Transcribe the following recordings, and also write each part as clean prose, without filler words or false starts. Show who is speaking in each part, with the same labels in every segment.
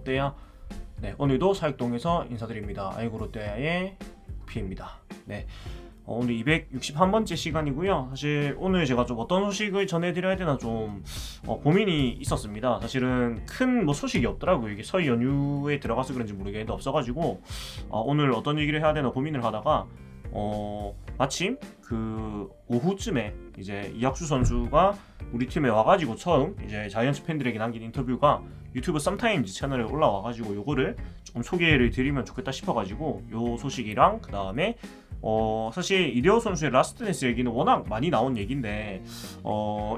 Speaker 1: 롯데야. 네, 오늘도 사육동에서 인사드립니다. 아이고 롯데야의 피입니다. 네, 오늘 261번째 시간이고요. 사실 오늘 제가 좀 어떤 소식을 전해드려야 되나 좀 고민이 있었습니다. 사실은 큰 뭐 소식이 없더라고요. 이게 설 연휴에 들어가서 그런지 모르겠는데 없어가지고 오늘 어떤 얘기를 해야 되나 고민을 하다가 마침 그 오후쯤에 이제 이학주 선수가 우리 팀에 와가지고 처음 이제 자이언츠 팬들에게 남긴 인터뷰가 유튜브 썸타임즈 채널에 올라와가지고 요거를 조금 소개를 드리면 좋겠다 싶어가지고 요 소식이랑 그 다음에 사실 이대호 선수의 라스트 댄스 얘기는 워낙 많이 나온 얘기인데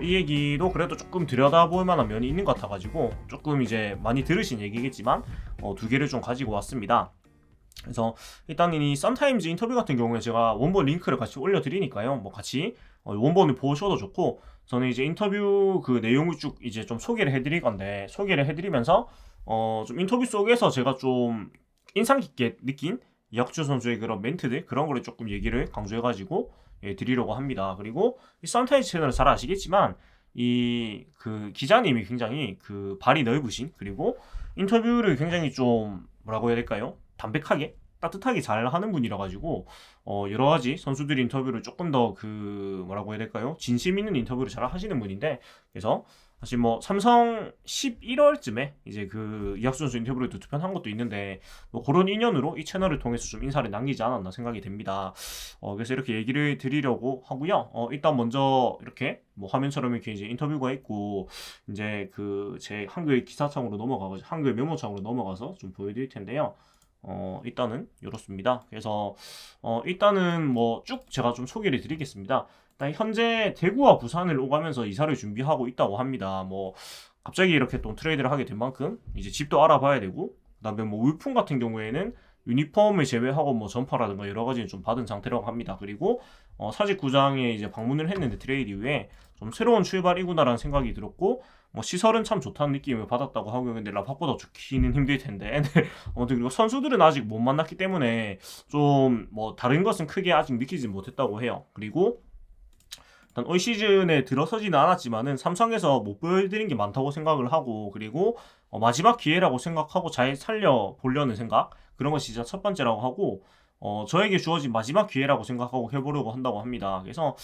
Speaker 1: 이 얘기도 그래도 조금 들여다볼 만한 면이 있는 것 같아가지고 조금 이제 많이 들으신 얘기겠지만 두 개를 좀 가지고 왔습니다. 그래서 일단 이 썸타임즈 인터뷰 같은 경우에 제가 원본 링크를 같이 올려드리니까요. 뭐 같이 원본을 보셔도 좋고, 저는 이제 인터뷰 그 내용을 쭉 이제 좀 소개를 해드릴 건데, 소개를 해드리면서 좀 인터뷰 속에서 제가 좀 인상 깊게 느낀 이학주 선수의 그런 멘트들, 그런 거를 조금 얘기를 강조해가지고 드리려고 합니다. 그리고 이 썸타임즈 채널을 잘 아시겠지만 이 그 기자님이 굉장히 그 발이 넓으신, 그리고 인터뷰를 굉장히 좀 뭐라고 해야 될까요? 담백하게 따뜻하게 잘 하는 분이라 가지고 여러 가지 선수들 인터뷰를 조금 더 그 뭐라고 해야 될까요? 진심 있는 인터뷰를 잘 하시는 분인데, 그래서 사실 뭐 삼성 11월쯤에 이제 그 이학수 선수 인터뷰를 두 편 한 것도 있는데 뭐 그런 인연으로 이 채널을 통해서 좀 인사를 남기지 않았나 생각이 됩니다. 그래서 이렇게 얘기를 드리려고 하고요. 일단 먼저 이렇게 뭐 화면처럼 이렇게 이제 인터뷰가 있고 이제 그 제 한글 기사창으로 넘어가서 한글 메모창으로 넘어가서 좀 보여드릴 텐데요. 일단은 이렇습니다. 그래서 일단은 뭐 쭉 제가 좀 소개를 드리겠습니다. 일단 현재 대구와 부산을 오가면서 이사를 준비하고 있다고 합니다. 뭐 갑자기 이렇게 또 트레이드를 하게 된 만큼 이제 집도 알아봐야 되고, 그다음에 뭐 울품 같은 경우에는 유니폼을 제외하고 뭐 전파라든가 여러 가지는 좀 받은 상태라고 합니다. 그리고 사직구장에 이제 방문을 했는데 트레이드 이후에 좀 새로운 출발이구나라는 생각이 들었고, 뭐 시설은 참 좋다는 느낌을 받았다고 하고요. 근데 라팍보다 좋기는 힘들 텐데. 아무튼 그리고 선수들은 아직 못 만났기 때문에 좀 뭐 다른 것은 크게 아직 느끼지 못했다고 해요. 그리고 일단 올 시즌에 들어서지는 않았지만은 삼성에서 못 보여드린 게 많다고 생각을 하고, 그리고 마지막 기회라고 생각하고 잘 살려보려는 생각, 그런 것이 진짜 첫 번째라고 하고, 저에게 주어진 마지막 기회라고 생각하고 해보려고 한다고 합니다. 그래서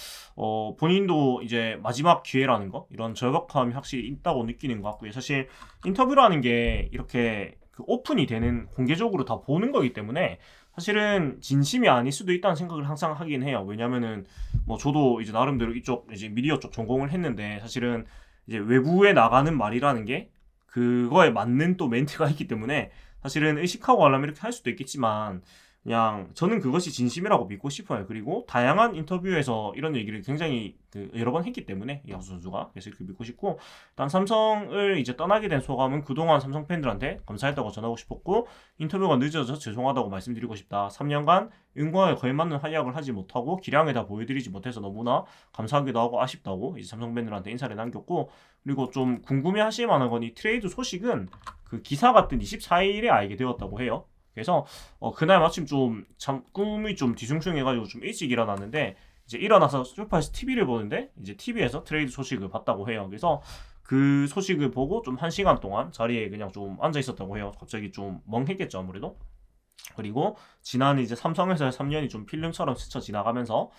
Speaker 1: 본인도 이제 마지막 기회라는 거, 이런 절박함이 확실히 있다고 느끼는 것 같고요. 사실 인터뷰라는 게 이렇게 그 오픈이 되는, 공개적으로 다 보는 거기 때문에 사실은 진심이 아닐 수도 있다는 생각을 항상 하긴 해요. 왜냐면은 뭐 저도 이제 나름대로 이쪽 이제 미디어 쪽 전공을 했는데, 사실은 이제 외부에 나가는 말이라는 게 그거에 맞는 또 멘트가 있기 때문에 사실은 의식하고 하려면 이렇게 할 수도 있겠지만, 그냥 저는 그것이 진심이라고 믿고 싶어요. 그리고 다양한 인터뷰에서 이런 얘기를 굉장히 여러 번 했기 때문에 이학수 선수가, 그래서 이렇게 믿고 싶고, 일단 삼성을 이제 떠나게 된 소감은 그동안 삼성 팬들한테 감사했다고 전하고 싶었고, 인터뷰가 늦어져서 죄송하다고 말씀드리고 싶다. 3년간 응과에 걸맞는 활약을 하지 못하고 기량을 다 보여드리지 못해서 너무나 감사하기도 하고 아쉽다고 이제 삼성 팬들한테 인사를 남겼고, 그리고 좀 궁금해하실 만한 건 이 트레이드 소식은 그 기사가 뜬 24일에 알게 되었다고 해요. 그래서 그날 마침 좀 꿈이 좀 뒤숭숭해가지고 좀 일찍 일어났는데, 이제 일어나서 소파에서 TV를 보는데 이제 TV에서 트레이드 소식을 봤다고 해요. 그래서 그 소식을 보고 좀 1시간 동안 자리에 그냥 좀 앉아 있었다고 해요. 갑자기 좀 멍했겠죠 아무래도. 그리고 지난 이제 삼성에서의 3년이 좀 필름처럼 스쳐 지나가면서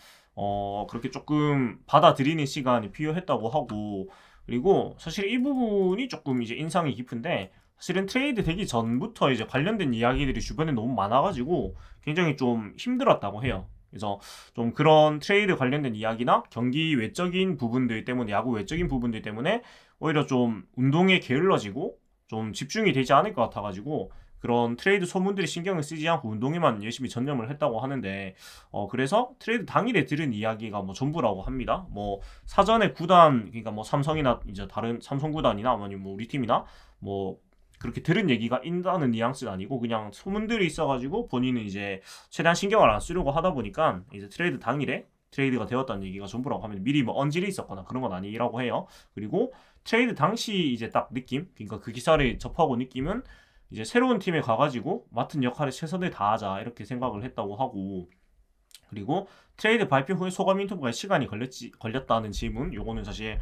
Speaker 1: 그렇게 조금 받아들이는 시간이 필요했다고 하고, 그리고 사실 이 부분이 조금 이제 인상이 깊은데, 사실은 트레이드 되기 전부터 이제 관련된 이야기들이 주변에 너무 많아가지고 굉장히 좀 힘들었다고 해요. 그래서 좀 그런 트레이드 관련된 이야기나 경기 외적인 부분들 때문에, 야구 외적인 부분들 때문에 오히려 좀 운동에 게을러지고 좀 집중이 되지 않을 것 같아가지고 그런 트레이드 소문들이 신경을 쓰지 않고 운동에만 열심히 전념을 했다고 하는데, 그래서 트레이드 당일에 들은 이야기가 뭐 전부라고 합니다. 뭐 사전에 구단, 그러니까 뭐 삼성이나 이제 다른 삼성 구단이나 아니면 뭐 우리 팀이나 뭐 그렇게 들은 얘기가 있다는 뉘앙스는 아니고 그냥 소문들이 있어가지고 본인은 이제 최대한 신경을 안 쓰려고 하다 보니까 이제 트레이드 당일에 트레이드가 되었다는 얘기가 전부라고 하면, 미리 뭐 언질이 있었거나 그런 건 아니라고 해요. 그리고 트레이드 당시 이제 딱 느낌, 그러니까 그 기사를 접하고 느낌은 이제 새로운 팀에 가가지고 맡은 역할에 최선을 다하자 이렇게 생각을 했다고 하고, 그리고 트레이드 발표 후에 소감 인터뷰가 시간이 걸렸다는 질문, 요거는 사실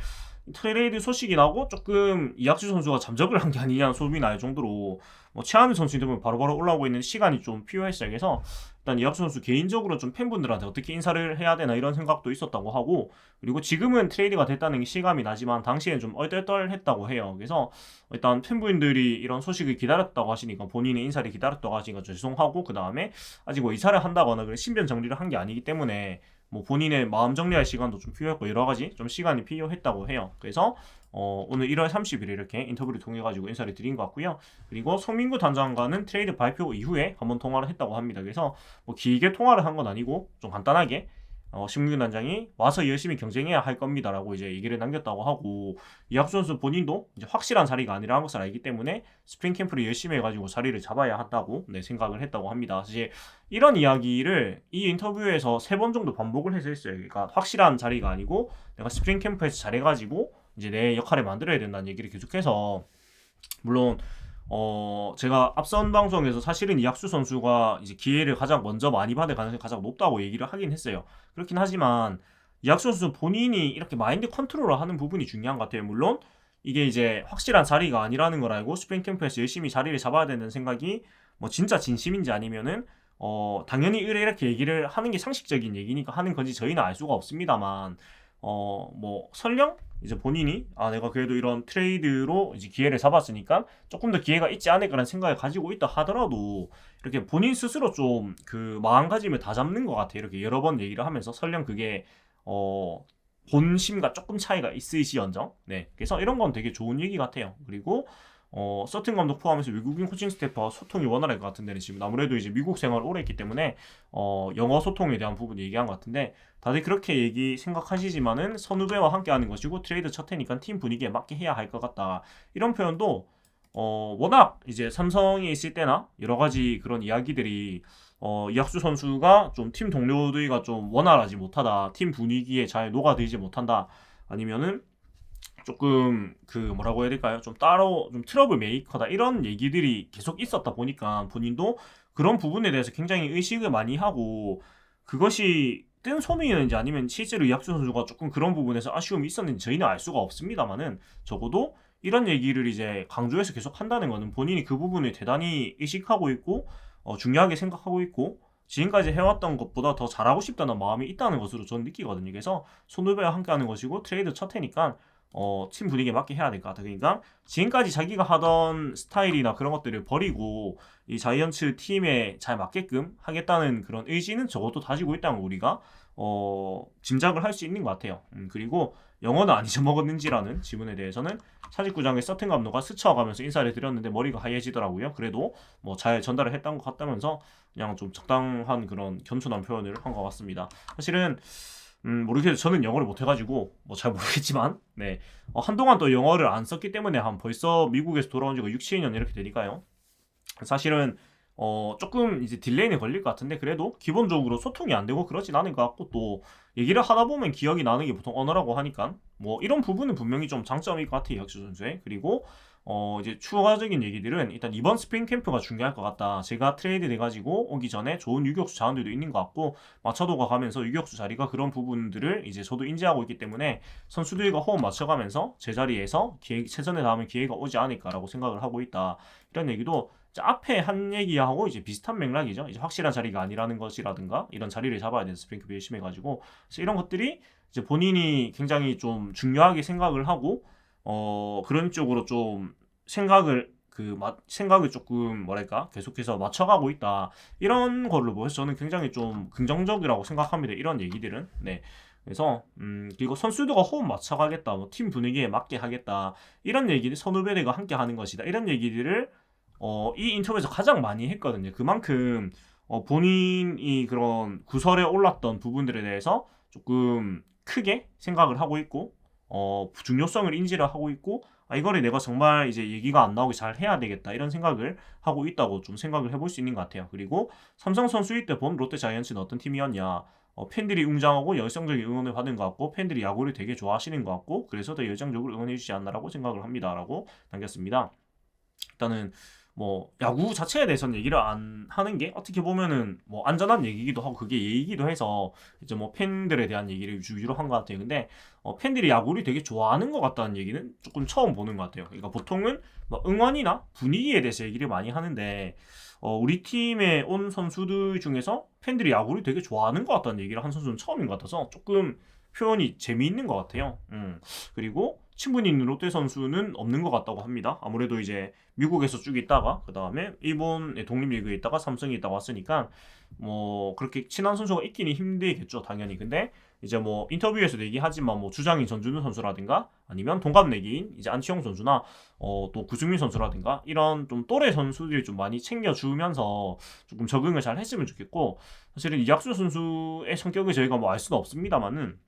Speaker 1: 트레이드 소식이 나고 조금 이학주 선수가 잠적을 한 게 아니냐는 소문이 날 정도로 뭐 최하민 선수 인터뷰 바로바로 올라오고 있는 시간이 좀 필요했어요. 그래서 일단 이학주 선수 개인적으로 좀 팬분들한테 어떻게 인사를 해야 되나 이런 생각도 있었다고 하고, 그리고 지금은 트레이드가 됐다는 게 실감이 나지만 당시에는 좀 얼떨떨했다고 해요. 그래서 일단 팬분들이 이런 소식을 기다렸다고 하시니까, 본인의 인사를 기다렸다고 하시니까 죄송하고, 그 다음에 아직 뭐 이사를 한다거나 그런 신변 정리를 한 게 아니기 때문에 뭐 본인의 마음 정리할 시간도 좀 필요했고 여러 가지 좀 시간이 필요했다고 해요. 그래서 오늘 1월 30일에 이렇게 인터뷰를 통해 가지고 인사를 드린 것 같고요. 그리고 송민구 단장과는 트레이드 발표 이후에 한번 통화를 했다고 합니다. 그래서 뭐 길게 통화를 한 건 아니고 좀 간단하게 신민구 단장이 와서 열심히 경쟁해야 할 겁니다라고 이제 얘기를 남겼다고 하고, 이학수 선수 본인도 이제 확실한 자리가 아니라는 것을 알기 때문에 스프링 캠프를 열심히 해가지고 자리를 잡아야 한다고 생각을 했다고 합니다. 사실 이런 이야기를 이 인터뷰에서 3번 정도 반복을 해서 했어요. 그러니까 확실한 자리가 아니고 내가 스프링 캠프에서 잘해가지고 이제 내 역할을 만들어야 된다는 얘기를 계속해서, 물론 제가 앞선 방송에서 사실은 이학수 선수가 이제 기회를 가장 먼저 많이 받을 가능성이 가장 높다고 얘기를 하긴 했어요. 그렇긴 하지만 이학수 선수 본인이 이렇게 마인드 컨트롤을 하는 부분이 중요한 것 같아요. 물론 이게 이제 확실한 자리가 아니라는 걸 알고 스프링 캠프에서 열심히 자리를 잡아야 된다는 생각이 뭐 진짜 진심인지 아니면은 당연히 이렇게 얘기를 하는 게 상식적인 얘기니까 하는 건지 저희는 알 수가 없습니다만, 뭐 설령 이제 본인이 내가 그래도 이런 트레이드로 이제 기회를 잡았으니까 조금 더 기회가 있지 않을까라는 생각을 가지고 있다 하더라도, 이렇게 본인 스스로 좀 그 마음가짐을 다 잡는 것 같아요. 이렇게 여러 번 얘기를 하면서 설령 그게 본심과 조금 차이가 있으시언정, 그래서 이런 건 되게 좋은 얘기 같아요. 그리고 서튼 감독 포함해서 외국인 코칭 스태프와 소통이 원활할 것 같은 데는 지금 아무래도 이제 미국 생활을 오래 했기 때문에 영어 소통에 대한 부분 얘기한 것 같은데, 다들 그렇게 생각하시지만은 선후배와 함께 하는 것이고 트레이드 첫 해니까 팀 분위기에 맞게 해야 할 것 같다, 이런 표현도 워낙 이제 삼성에 있을 때나 여러 가지 그런 이야기들이 이학수 선수가 좀 팀 동료들과 좀 원활하지 못하다, 팀 분위기에 잘 녹아들지 못한다, 아니면은 조금 그 뭐라고 해야 될까요? 좀 따로 좀 트러블 메이커다, 이런 얘기들이 계속 있었다 보니까 본인도 그런 부분에 대해서 굉장히 의식을 많이 하고, 그것이 뜬 소문이었는지 아니면 실제로 이학수 선수가 조금 그런 부분에서 아쉬움이 있었는지 저희는 알 수가 없습니다만은, 적어도 이런 얘기를 이제 강조해서 계속 한다는 거는 본인이 그 부분을 대단히 의식하고 있고 중요하게 생각하고 있고 지금까지 해왔던 것보다 더 잘하고 싶다는 마음이 있다는 것으로 저는 느끼거든요. 그래서 손후배와 함께하는 것이고 트레이드 첫 해니까 팀 분위기에 맞게 해야 될 것 같아요. 그러니까 지금까지 자기가 하던 스타일이나 그런 것들을 버리고 이 자이언츠 팀에 잘 맞게끔 하겠다는 그런 의지는 적어도 다지고 있다는 거 우리가 짐작을 할 수 있는 것 같아요. 그리고 영어는 안 잊어먹었는지라는 질문에 대해서는 사직구장의 서튼 감독과 스쳐가면서 인사를 드렸는데 머리가 하얘지더라고요. 그래도 뭐 잘 전달을 했던 것 같다면서 그냥 좀 적당한 그런 겸손한 표현을 한 것 같습니다. 사실은 모르겠어요. 저는 영어를 못해가지고 뭐 잘 모르겠지만 한동안 또 영어를 안 썼기 때문에 벌써 미국에서 돌아온 지가 6, 7년 이렇게 되니까요. 사실은 조금 이제 딜레이는 걸릴 것 같은데 그래도 기본적으로 소통이 안 되고 그러진 않을 것 같고, 또 얘기를 하다 보면 기억이 나는 게 보통 언어라고 하니까 뭐 이런 부분은 분명히 좀 장점일 것 같아요, 이학수 선수의. 그리고 이제 추가적인 얘기들은 일단 이번 스프링 캠프가 중요할 것 같다. 제가 트레이드 돼가지고 오기 전에 좋은 유격수 자원들도 있는 것 같고 마차도가 가면서 유격수 자리가 그런 부분들을 이제 저도 인지하고 있기 때문에 선수들과 호흡 맞춰가면서 제자리에서 최선을 다하면 기회가 오지 않을까라고 생각을 하고 있다. 이런 얘기도 앞에 한 얘기하고 이제 비슷한 맥락이죠. 이제 확실한 자리가 아니라는 것이라든가 이런 자리를 잡아야 되는 스프링 캠프 열심히 해가지고, 그래서 이런 것들이 이제 본인이 굉장히 좀 중요하게 생각을 하고 그런 쪽으로 좀 생각을 조금 뭐랄까 계속해서 맞춰가고 있다, 이런 걸로 보여서 저는 굉장히 좀 긍정적이라고 생각합니다. 이런 얘기들은. 그래서 그리고 선수들과 호흡 맞춰가겠다, 뭐 팀 분위기에 맞게 하겠다, 이런 얘기들, 선후배들과 함께 하는 것이다, 이런 얘기들을 이 인터뷰에서 가장 많이 했거든요. 그만큼 본인이 그런 구설에 올랐던 부분들에 대해서 조금 크게 생각을 하고 있고 중요성을 인지를 하고 있고, 이거를 내가 정말 이제 얘기가 안 나오게 잘 해야 되겠다, 이런 생각을 하고 있다고 좀 생각을 해볼 수 있는 것 같아요. 그리고 삼성 선수일 때 본 롯데 자이언츠는 어떤 팀이었냐, 팬들이 웅장하고 열성적인 응원을 받은 것 같고 팬들이 야구를 되게 좋아하시는 것 같고 그래서 더 열정적으로 응원해 주지 않나라고 생각을 합니다 라고 남겼습니다. 일단은 뭐 야구 자체에 대해서는 얘기를 안 하는 게 어떻게 보면은 뭐 안전한 얘기기도 하고 그게 예의이기도 해서 이제 뭐 팬들에 대한 얘기를 위주로 한 것 같아요. 근데 팬들이 야구를 되게 좋아하는 것 같다는 얘기는 조금 처음 보는 것 같아요. 그러니까 보통은 뭐 응원이나 분위기에 대해서 얘기를 많이 하는데 우리 팀에 온 선수들 중에서 팬들이 야구를 되게 좋아하는 것 같다는 얘기를 한 선수는 처음인 것 같아서 조금 표현이 재미있는 것 같아요. 그리고 친분이 있는 롯데 선수는 없는 것 같다고 합니다. 아무래도 이제 미국에서 쭉 있다가 그 다음에 일본의 독립리그에 있다가 삼성에 있다가 왔으니까 뭐 그렇게 친한 선수가 있기는 힘들겠죠, 당연히. 근데 이제 뭐 인터뷰에서도 얘기하지만 뭐 주장인 전준우 선수라든가 아니면 동갑내기인 이제 안치홍 선수나 또 구승민 선수라든가 이런 좀 또래 선수들이 좀 많이 챙겨주면서 조금 적응을 잘 했으면 좋겠고, 사실은 이학수 선수의 성격을 저희가 뭐 알 수는 없습니다만은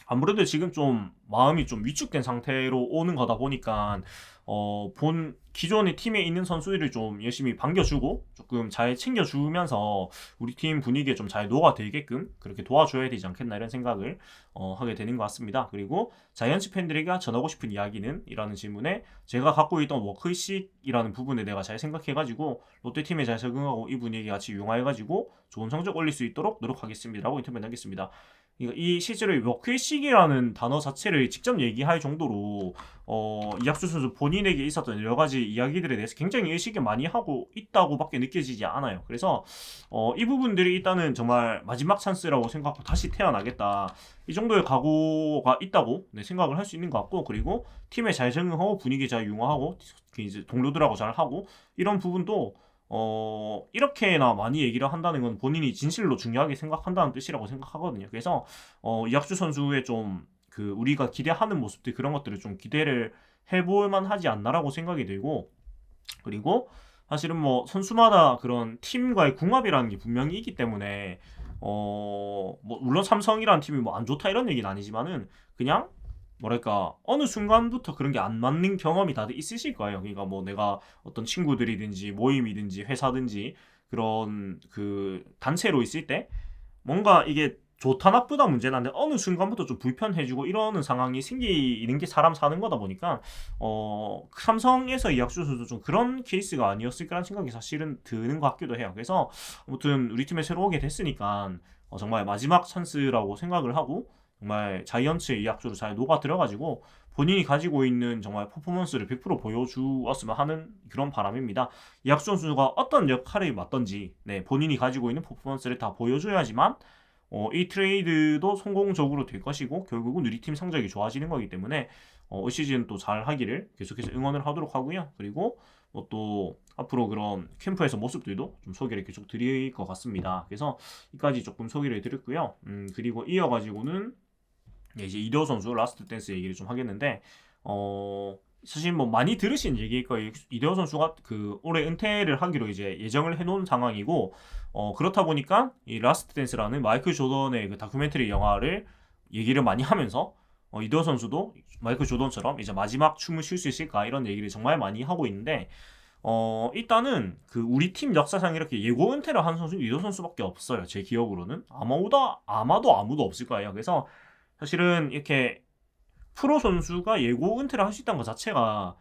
Speaker 1: 아무래도 지금 좀 마음이 좀 위축된 상태로 오는 거다 보니까 본 기존의 팀에 있는 선수들을 좀 열심히 반겨주고 조금 잘 챙겨주면서 우리 팀 분위기에 좀 잘 녹아들게끔 그렇게 도와줘야 되지 않겠나 이런 생각을 하게 되는 것 같습니다. 그리고 자이언츠 팬들에게 전하고 싶은 이야기는? 이라는 질문에 제가 갖고 있던 워크의식이라는 부분에 내가 잘 생각해가지고 롯데팀에 잘 적응하고 이 분위기 같이 이용해가지고 좋은 성적 올릴 수 있도록 노력하겠습니다 라고 인터뷰를 하겠습니다. 이 실제로 워크의식이라는 단어 자체를 직접 얘기할 정도로 이학수 선수 본인에게 있었던 여러 가지 이야기들에 대해서 굉장히 의식을 많이 하고 있다고밖에 느껴지지 않아요. 그래서 이 부분들이 일단은 정말 마지막 찬스라고 생각하고 다시 태어나겠다, 이 정도의 각오가 있다고 생각을 할 수 있는 것 같고, 그리고 팀에 잘 적응하고 분위기 잘 융화하고 이제 동료들하고 잘 하고 이런 부분도 이렇게나 많이 얘기를 한다는 건 본인이 진실로 중요하게 생각한다는 뜻이라고 생각하거든요. 그래서 이학수 선수의 좀 그 우리가 기대하는 모습들, 그런 것들을 좀 기대를 해볼 만하지 않나라고 생각이 들고, 그리고 사실은 뭐 선수마다 그런 팀과의 궁합이라는 게 분명히 있기 때문에 뭐 물론 삼성이라는 팀이 뭐 안 좋다 이런 얘기는 아니지만은 그냥 뭐랄까 어느 순간부터 그런 게 안 맞는 경험이 다들 있으실 거예요. 그러니까 뭐 내가 어떤 친구들이든지 모임이든지 회사든지 그런 그 단체로 있을 때 뭔가 이게 좋다 나쁘다 문제는 아닌데 어느 순간부터 좀 불편해지고 이러는 상황이 생기는 게 사람 사는 거다 보니까 삼성에서 이학수 선수 좀 그런 케이스가 아니었을까라는 생각이 사실은 드는 것 같기도 해요. 그래서 아무튼 우리 팀에 새로 오게 됐으니까 정말 마지막 찬스라고 생각을 하고 정말 자이언츠의 이학수로 잘 녹아 들어가지고 본인이 가지고 있는 정말 퍼포먼스를 100% 보여주었으면 하는 그런 바람입니다. 이학수 선수가 어떤 역할을 맡던지 본인이 가지고 있는 퍼포먼스를 다 보여줘야지만 이 트레이드도 성공적으로 될 것이고 결국은 우리 팀 성적이 좋아지는 거기 때문에 올 시즌 또 잘 하기를 계속해서 응원을 하도록 하고요. 그리고 또 앞으로 그런 캠프에서 모습들도 좀 소개를 계속 드릴 것 같습니다. 그래서 여기까지 조금 소개를 드렸고요. 그리고 이어가지고는 이제 이대호 선수 라스트 댄스 얘기를 좀 하겠는데 사실 뭐 많이 들으신 얘기일 거예요. 이대호 선수가 그 올해 은퇴를 하기로 이제 예정을 해놓은 상황이고 그렇다 보니까 이 라스트 댄스라는 마이클 조던의 그 다큐멘터리 영화를 얘기를 많이 하면서 이대호 선수도 마이클 조던처럼 이제 마지막 춤을 출 수 있을까 이런 얘기를 정말 많이 하고 있는데 일단은 그 우리 팀 역사상 이렇게 예고 은퇴를 한 선수는 이대호 선수밖에 없어요. 제 기억으로는 아마도 아무도 없을 거예요. 그래서 사실은 이렇게 프로 선수가 예고 은퇴를 할 수 있다는 것 자체가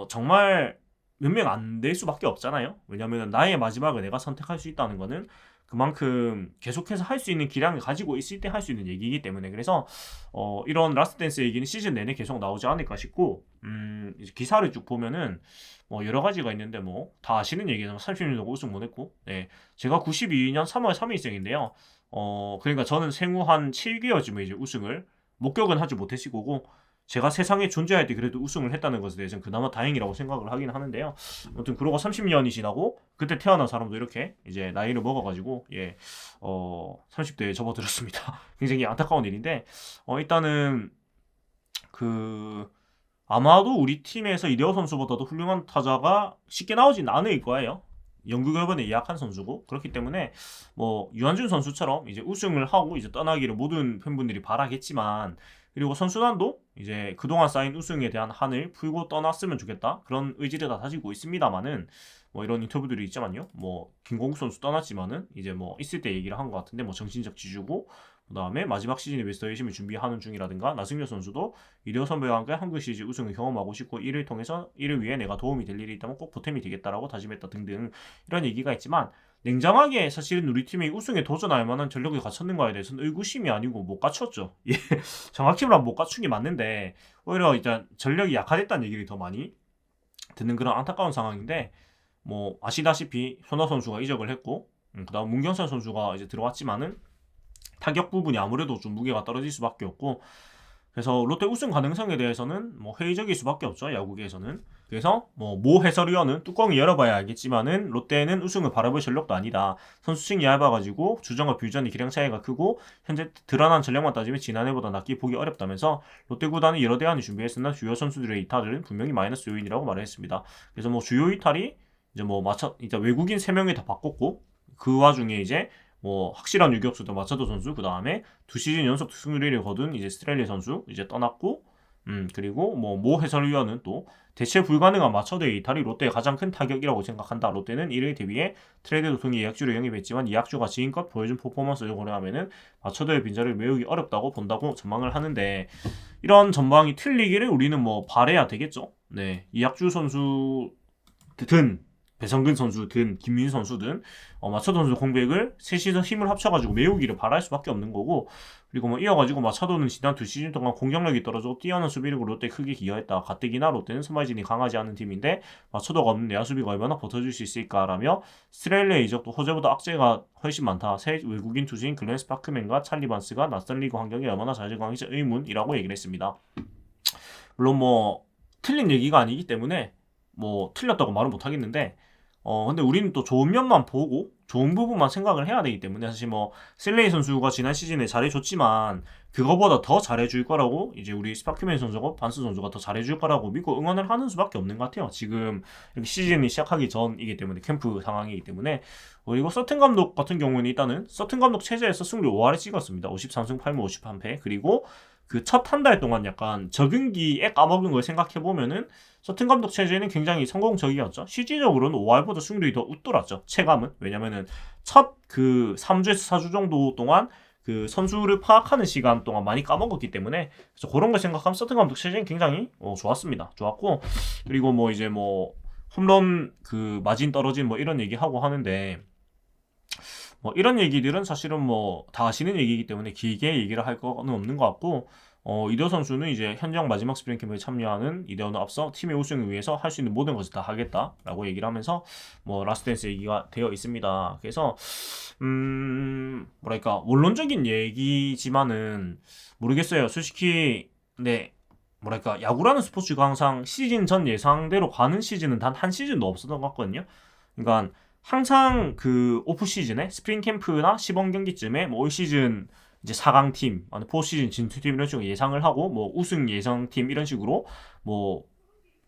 Speaker 1: 정말 몇 명 안 될 수밖에 없잖아요. 왜냐하면 나의 마지막을 내가 선택할 수 있다는 거는 그만큼 계속해서 할 수 있는 기량을 가지고 있을 때 할 수 있는 얘기이기 때문에, 그래서 이런 라스트 댄스 얘기는 시즌 내내 계속 나오지 않을까 싶고, 이제 기사를 쭉 보면은 뭐 여러 가지가 있는데 뭐 다 아시는 얘기는 30년도 우승 못했고, 제가 92년 3월 3일생인데요. 그러니까 저는 생후 한 7개월쯤에 이제 우승을 목격은 하지 못했을 거고, 제가 세상에 존재할 때 그래도 우승을 했다는 것에 대해서는 그나마 다행이라고 생각을 하긴 하는데요. 아무튼 그러고 30년이 지나고 그때 태어난 사람도 이렇게 이제 나이를 먹어가지고 30대에 접어들었습니다. 굉장히 안타까운 일인데 일단은 그 아마도 우리 팀에서 이대호 선수보다도 훌륭한 타자가 쉽게 나오진 않을 거예요. 영구 결번에 예약한 선수고, 그렇기 때문에 뭐 유한준 선수처럼 이제 우승을 하고 이제 떠나기를 모든 팬분들이 바라겠지만, 그리고 선수단도 이제 그동안 쌓인 우승에 대한 한을 풀고 떠났으면 좋겠다 그런 의지를 다 가지고 있습니다만은, 뭐 이런 인터뷰들이 있지만요. 뭐 김공국 선수 떠났지만은 이제 뭐 있을 때 얘기를 한 것 같은데 뭐 정신적 지주고 그 다음에 마지막 시즌에 베스트 회심을 준비하는 중이라든가, 나승엽 선수도 이대호 선배와 함께 한국 시리즈 우승을 경험하고 싶고 이를 통해서 이를 위해 내가 도움이 될 일이 있다면 꼭 보탬이 되겠다라고 다짐했다 등등 이런 얘기가 있지만, 냉정하게 사실은 우리 팀이 우승에 도전할 만한 전력이 갖췄는가에 대해서는 의구심이 아니고 못 갖췄죠. 예, 정확히 말하면 못 갖춘 게 맞는데 오히려 일단 전력이 약화됐다는 얘기를 더 많이 듣는 그런 안타까운 상황인데, 뭐 아시다시피 손아 선수가 이적을 했고, 그다음 문경선 선수가 이제 들어왔지만은 타격 부분이 아무래도 좀 무게가 떨어질 수밖에 없고, 그래서 롯데 우승 가능성에 대해서는 뭐 회의적일 수밖에 없죠, 야구계에서는. 그래서 모 해설위원은 뚜껑을 열어봐야 알겠지만은 롯데는 우승을 바라볼 전력도 아니다. 선수층이 얇아가지고 주전과 뷰전이 기량 차이가 크고 현재 드러난 전력만 따지면 지난해보다 낫게 보기 어렵다면서, 롯데 구단은 여러 대안을 준비했으나 주요 선수들의 이탈은 분명히 마이너스 요인이라고 말했습니다. 그래서 뭐 주요 이탈이 이제 이제 외국인 3명이 다 바꿨고, 그 와중에 이제 뭐 확실한 유격수도 마차도 선수, 그 다음에 2시즌 연속 승리를 거둔 이제 스트렐리 선수 이제 떠났고, 그리고 모 해설위원은 또 대체 불가능한 마차도의 이탈이 롯데의 가장 큰 타격이라고 생각한다. 롯데는 이를 대비해 트레이드 통해 예약주를 영입했지만 이약주가 지금껏 보여준 퍼포먼스를 고려하면은 마차도의 빈자리를 메우기 어렵다고 본다고 전망을 하는데, 이런 전망이 틀리기를 우리는 뭐 바래야 되겠죠. 네, 이약주 선수든 배성근 선수든 김민수 선수든 마차도 선수 공백을 셋이서 힘을 합쳐가지고 메우기를 바랄 수밖에 없는 거고, 그리고 뭐 이어가지고 마차도는 지난 2시즌 동안 공격력이 떨어져 뛰어난 수비력으로 롯데에 크게 기여했다. 가뜩이나 롯데는 선발진이 강하지 않은 팀인데 마차도가 없는 내야 수비가 얼마나 버텨줄 수 있을까라며, 스트렐레의 이적도 호재보다 악재가 훨씬 많다. 새 외국인 투수인 글렌 스파크맨과 찰리 반스가 낯선 리그 환경에 얼마나 잘 적응할지 의문이라고 얘기를 했습니다. 물론 뭐 틀린 얘기가 아니기 때문에 뭐 틀렸다고 말은 못하겠는데, 근데 우리는 또 좋은 면만 보고 좋은 부분만 생각을 해야 되기 때문에, 사실 뭐 슬레이 선수가 지난 시즌에 잘해줬지만 그거보다 더 잘해줄 거라고, 이제 우리 스파크맨 선수가 반스 선수가 더 잘해줄 거라고 믿고 응원을 하는 수밖에 없는 것 같아요. 지금 이렇게 시즌이 시작하기 전이기 때문에, 캠프 상황이기 때문에. 그리고 서튼 감독 같은 경우는 일단은 서튼 감독 체제에서 승리 5할에 찍었습니다. 53승 8무 53패. 그리고 그 첫 한 달 동안 약간 적응기에 까먹은 걸 생각해보면은 서튼 감독 체제는 굉장히 성공적이었죠. 실질적으로는 5할보다 승률이 더 웃돌았죠, 체감은. 왜냐면은 첫 그 3주에서 4주 정도 동안 그 선수를 파악하는 시간 동안 많이 까먹었기 때문에, 그래서 그런 걸 생각하면 서튼 감독 체제는 굉장히 좋았습니다. 좋았고, 그리고 뭐 이제 뭐 홈런 그 마진 떨어진 뭐 이런 얘기하고 하는데, 뭐 이런 얘기들은 사실은 뭐 다 아시는 얘기이기 때문에 길게 얘기를 할 거는 없는 것 같고, 이대호 선수는 이제 현장 마지막 스프링 캠프에 참여하는 이대호는 앞서 팀의 우승을 위해서 할 수 있는 모든 것을 다 하겠다라고 얘기를 하면서 뭐 라스트댄스 얘기가 되어 있습니다. 그래서 뭐랄까 원론적인 얘기지만은 모르겠어요. 솔직히 네, 뭐랄까 야구라는 스포츠가 항상 시즌 전 예상대로 가는 시즌은 단 한 시즌도 없었던 것 같거든요. 그러니까 항상 그 오프 시즌에 스프링 캠프나 시범 경기쯤에 뭐 올 시즌 이제 4강 팀, 아니 포시즌 진출팀 이런 식으로 예상을 하고, 뭐 우승 예상팀 이런 식으로 뭐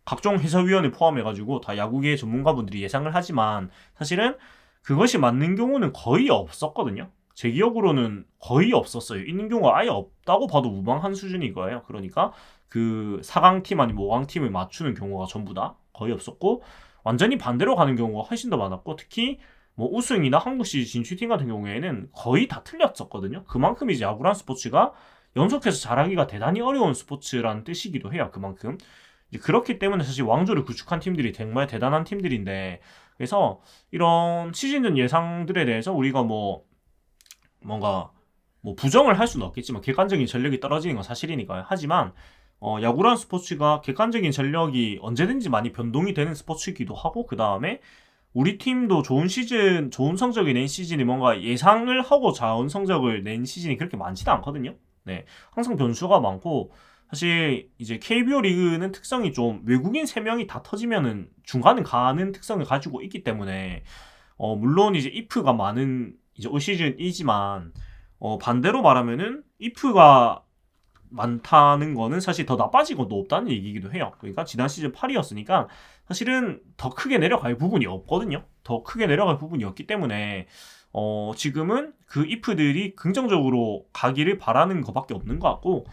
Speaker 1: 각종 해설위원을 포함해가지고 다 야구계 전문가분들이 예상을 하지만, 사실은 그것이 맞는 경우는 거의 없었거든요. 제 기억으로는 거의 없었어요. 있는 경우가 아예 없다고 봐도 무방한 수준인 거예요. 그러니까 그 4강 팀 아니면 5강 팀을 맞추는 경우가 전부 다 거의 없었고, 완전히 반대로 가는 경우가 훨씬 더 많았고, 특히 뭐 우승이나 한국 시리즈 진출팀 같은 경우에는 거의 다 틀렸었거든요. 그만큼 이제 야구란 스포츠가 연속해서 잘하기가 대단히 어려운 스포츠라는 뜻이기도 해요. 그만큼 이제 그렇기 때문에 사실 왕조를 구축한 팀들이 정말 대단한 팀들인데, 그래서 이런 시즌 예상들에 대해서 우리가 뭐 뭔가 뭐 부정을 할 수는 없겠지만 객관적인 전력이 떨어지는 건 사실이니까요. 하지만 야구란 스포츠가 객관적인 전력이 언제든지 많이 변동이 되는 스포츠이기도 하고, 그 다음에 우리 팀도 좋은 시즌, 좋은 성적을 낸 시즌이 뭔가 예상을 하고 좋은 성적을 낸 시즌이 그렇게 많지도 않거든요. 네, 항상 변수가 많고, 사실 이제 KBO 리그는 특성이 좀 외국인 3명이 다 터지면은 중간은 가는 특성을 가지고 있기 때문에, 물론 이제 if가 많은 이제 올 시즌이지만, 반대로 말하면은 if가 많다는 거는 사실 더 나빠진 것도 없다는 얘기이기도 해요. 그러니까 지난 시즌 8위였으니까 사실은 더 크게 내려갈 부분이 없거든요. 더 크게 내려갈 부분이 없기 때문에 지금은 그 if들이 긍정적으로 가기를 바라는 것밖에 없는 것 같고,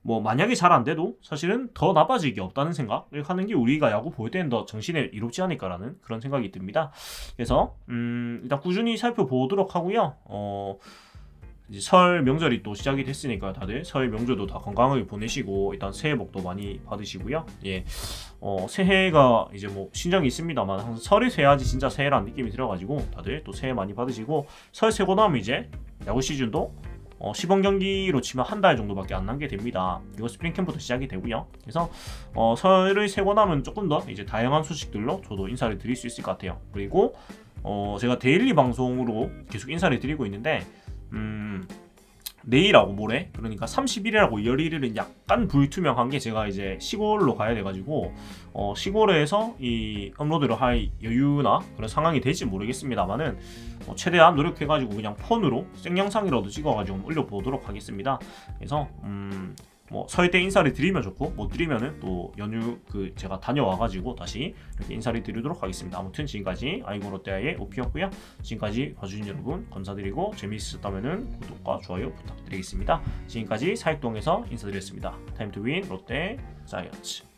Speaker 1: 뭐 만약에 잘 안 돼도 사실은 더 나빠질 게 없다는 생각을 하는 게 우리가 야구 볼 때는 더 정신에 이롭지 않을까라는 그런 생각이 듭니다. 그래서 일단 꾸준히 살펴보도록 하고요. 이제 설 명절이 또 시작이 됐으니까 다들 설 명절도 다 건강하게 보내시고 일단 새해 복도 많이 받으시고요. 예, 새해가 이제 뭐 신정이 있습니다만 항상 설에 새야지 진짜 새해라는 느낌이 들어가지고 다들 또 새해 많이 받으시고 설 세고 나면 이제 야구 시즌도 시범 경기로 치면 한 달 정도밖에 안 남게 됩니다. 이거 스프링 캠프부터 시작이 되고요. 그래서 설을 세고 나면 조금 더 이제 다양한 소식들로 저도 인사를 드릴 수 있을 것 같아요. 그리고 제가 데일리 방송으로 계속 인사를 드리고 있는데 내일하고 모레 그러니까 30일이라고 열일일은 약간 불투명한 게 제가 이제 시골로 가야 돼가지고 시골에서 이 업로드를 할 여유나 그런 상황이 될지 모르겠습니다만은 최대한 노력해가지고 그냥 폰으로 생영상이라도 찍어가지고 올려보도록 하겠습니다. 그래서 뭐 설 때 인사를 드리면 좋고 못 드리면은 또 연휴 제가 다녀와가지고 다시 이렇게 인사를 드리도록 하겠습니다. 아무튼 지금까지 아이고 롯데아이의 오피였고요. 지금까지 봐주신 여러분 감사드리고 재미있으셨다면은 구독과 좋아요 부탁드리겠습니다. 지금까지 사익동에서 인사드렸습니다. 타임 투 윈 롯데 자이언츠.